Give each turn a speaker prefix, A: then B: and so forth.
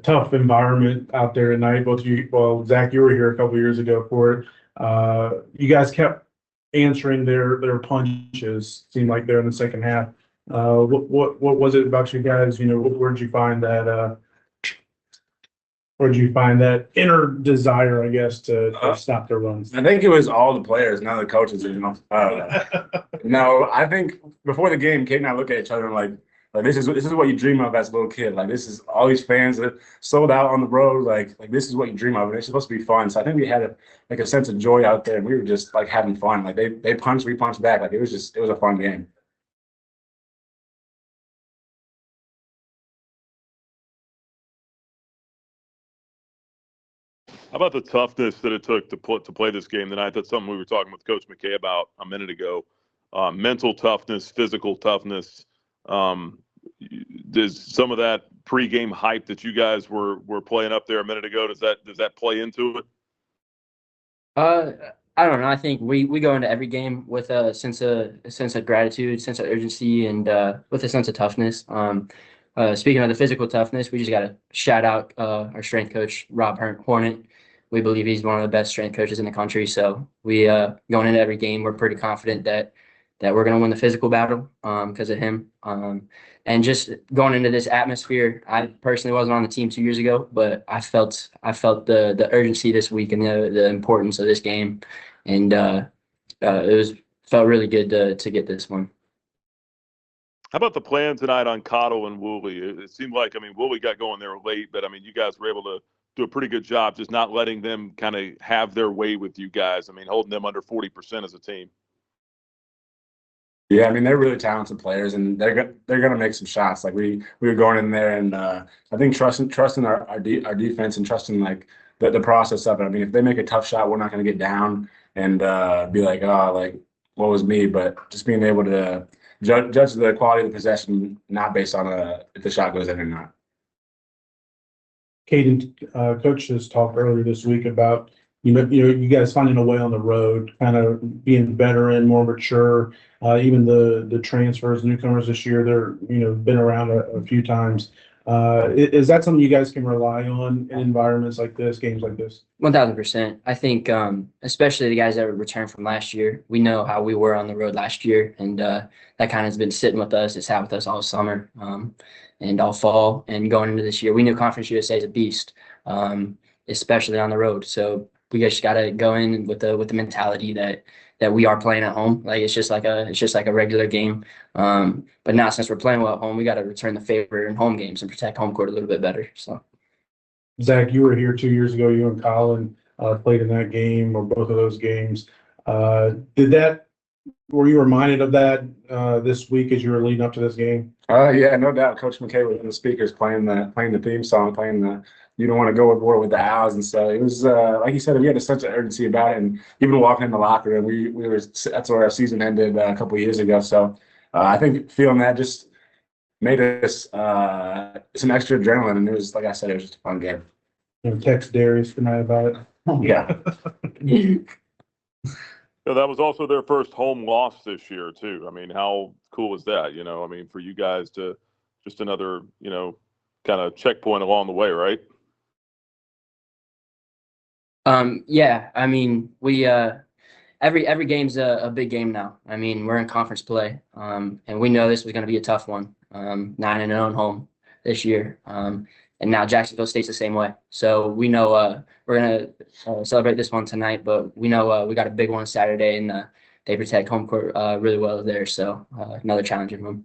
A: Tough environment out there tonight. Both you, well, Zach, you were here a couple years ago for it. You guys kept answering their punches. Seemed like they're in the second half. What was it about you guys? You know, where'd you find that? Where'd you find that inner desire, I guess, to stop their runs?
B: I think it was all the players, none of the coaches, No, I think before the game, Kate and I look at each other and like this is what you dream of as a little kid. Like this is all these fans that sold out on the road. Like this is what you dream of, and it's supposed to be fun. So I think we had a sense of joy out there, and we were just like having fun. Like they punched, we punched back. Like it was a fun game.
C: How about the toughness that it took to play this game tonight? That's something we were talking with Coach McKay about a minute ago. Mental toughness, physical toughness. Does some of that pregame hype that you guys were playing up there a minute ago, does that play into it?
D: I don't know. I think we go into every game with a sense of gratitude, sense of urgency, and with a sense of toughness. Speaking of the physical toughness, we just got to shout out our strength coach, Rob Hornet. We believe he's one of the best strength coaches in the country. So we going into every game, we're pretty confident that we're going to win the physical battle because of him. And just going into this atmosphere, I personally wasn't on the team 2 years ago, but I felt the urgency this week and the importance of this game, and felt really good to get this one.
C: How about the plan tonight on Cottle and Woolley? It seemed like, I mean, Woolley got going there late, but I mean, you guys were able to do a pretty good job just not letting them kind of have their way with you guys. I mean, holding them under 40% as a team.
B: Yeah, I mean they're really talented players, and they're gonna make some shots. Like we were going in there, and I think trusting our defense and trusting like the process of it. I mean, if they make a tough shot, we're not gonna get down and be like, oh, like what was me? But just being able to judge the quality of the possession, not based on if the shot goes in or not.
A: Kaden, coach just talked earlier this week about you guys finding a way on the road, kind of being veteran, more mature. Even the transfers, newcomers this year, they're been around a few times. Is that something you guys can rely on in environments like this, games like this?
D: 1000%. I think, especially the guys that returned from last year, we know how we were on the road last year, and that kind of has been sitting with us. It's sat with us all summer and all fall, and going into this year, we knew Conference USA is a beast, especially on the road. So we just got to go in with the mentality that we are playing at home. Like it's just like a regular game. But now since we're playing well at home, we got to return the favor in home games and protect home court a little bit better. So,
A: Zach, you were here 2 years ago. You and Colin played in that game or both of those games. Were you reminded of that this week as you were leading up to this game?
B: Yeah, no doubt. Coach McKay was in the speakers playing the theme song, playing the "You Don't Want to Go with War" with the Owls, and so it was like you said, we had a sense of urgency about it. And even walking in the locker room, we were that's where our season ended a couple of years ago. So I think feeling that just made us some extra adrenaline, and it was like I said, it was just a fun game.
A: Text Darius tonight about it.
B: Yeah.
C: Yeah, that was also their first home loss this year too. I mean, how cool is that? I mean, for you guys to just another, kind of checkpoint along the way, right?
D: Yeah, I mean, we every game's a big game now. I mean, we're in conference play, and we know this was going to be a tough one. 9-0 home this year, and now Jacksonville State's the same way. So we know we're gonna celebrate this one tonight, but we know we got a big one Saturday, and they protect home court really well there. So another challenging one.